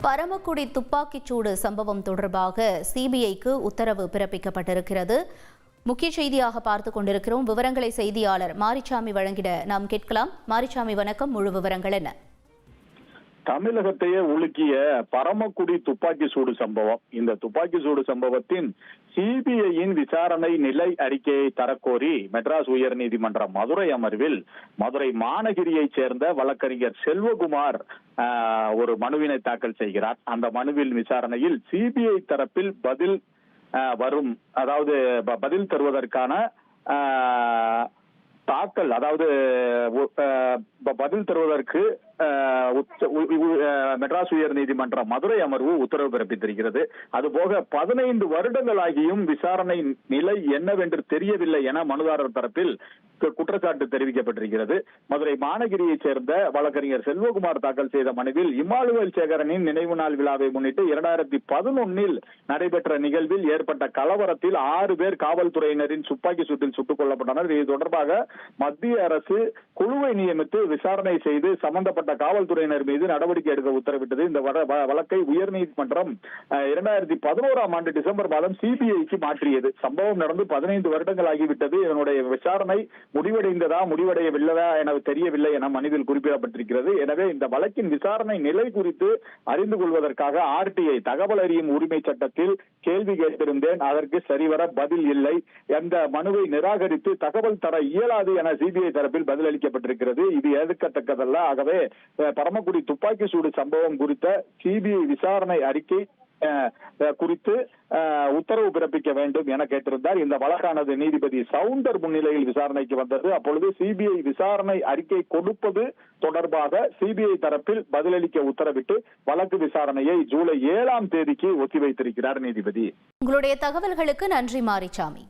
பரமக்குடி துப்பாக்கிச்சூடு சம்பவம் தொடர்பாக சிபிஐக்கு உத்தரவு பிறப்பிக்கப்பட்டிருக்கிறது. முக்கிய செய்தியாக பார்த்துக் கொண்டிருக்கிறோம். விவரங்களை செய்தியாளர் மாரிச்சாமி வழங்கிட நாம் கேட்கலாம். மாரிச்சாமி வணக்கம். முழு விவரங்கள் என்ன? தமிழகத்தையே உலுக்கிய பரமக்குடி துப்பாக்கி சூடு சம்பவம். இந்த துப்பாக்கி சூடு சம்பவத்தின் சிபிஐயின் விசாரணை நிலை அறிக்கையை தரக்கோரி மெட்ராஸ் உயர்நீதிமன்ற மதுரை அமர்வில் மதுரை மாநகரியைச் சேர்ந்த வழக்கறிஞர் செல்வகுமார் ஒரு மனுவினை தாக்கல் செய்கிறார். அந்த மனுவில் விசாரணையில் சிபிஐ தரப்பில் பதில் தருவதற்கான தாக்கல், அதாவது பதில் தருவதற்கு மெட்ராஸ் உயர் நீதிமன்ற மதுரை அமர்வு உத்தரவு பிறப்பித்திருக்கிறது. அதுபோக 15 வருடங்களாகியும் விசாரணை நிலை என்னவென்று தெரியவில்லை என மனுதாரர் தரப்பில் குற்றச்சாட்டு தெரிவிக்கப்பட்டிருக்கிறது. மதுரை மாநகரியைச் சேர்ந்த வழக்கறிஞர் செல்வகுமார் தாக்கல் செய்த மனுவில் இமானுவேல் சேகரனின் நினைவு நாள் விழாவை முன்னிட்டு 2011 நடைபெற்ற நிகழ்வில் ஏற்பட்ட கலவரத்தில் 6 பேர் காவல்துறையினரின் துப்பாக்கி சூட்டில் சுட்டுக் கொல்லப்பட்டனர். இது தொடர்பாக மத்திய அரசு குழுவை நியமித்து விசாரணை செய்து சம்பந்தப்பட்ட காவல்துறையினர் மீது நடவடிக்கை எடுக்க உத்தரவிட்டது. இந்த வழக்கை உயர்நீதிமன்றம் 2011ஆம் ஆண்டு டிசம்பர் மாதம் சிபிஐக்கு மாற்றியது. சம்பவம் நடந்து 15 வருடங்கள் ஆகிவிட்டது. இதனுடைய விசாரணை முடிவடையவில்லையா என தெரியவில்லை என மனுவில் குறிப்பிடப்பட்டிருக்கிறது. எனவே இந்த வழக்கின் விசாரணை நிலை குறித்து அறிந்து கொள்வதற்காக ஆர்டிஐ தகவல் அறியும் உரிமை சட்டத்தில் கேள்வி கேட்டிருந்தேன். அதற்கு சரிவர பதில் இல்லை. அந்த மனுவை நிராகரித்து தகவல் தர இயலாது என சிபிஐ தரப்பில் பதில் அளிக்கப்பட்டிருக்கிறது. இது ஏற்கத்தக்கதல்ல. ஆகவே பரமக்குடி துப்பாக்கி சூடு சம்பவம் குறித்த சிபிஐ விசாரணை அறிக்கை குறித்து உத்தரவு பிறப்பிக்க வேண்டும் என கேட்டிருந்தார். இந்த வழக்கானது நீதிபதி சவுந்தர் முன்னிலையில் விசாரணைக்கு வந்தது. அப்பொழுது சிபிஐ விசாரணை அறிக்கை கொடுப்பது தொடர்பாக சிபிஐ தரப்பில் பதிலளிக்க உத்தரவிட்டு வழக்கு விசாரணையை ஜூலை 7ஆம் தேதிக்கு ஒத்திவைத்திருக்கிறார் நீதிபதி. உங்களுடைய தகவல்களுக்கு நன்றி மாரிச்சாமி.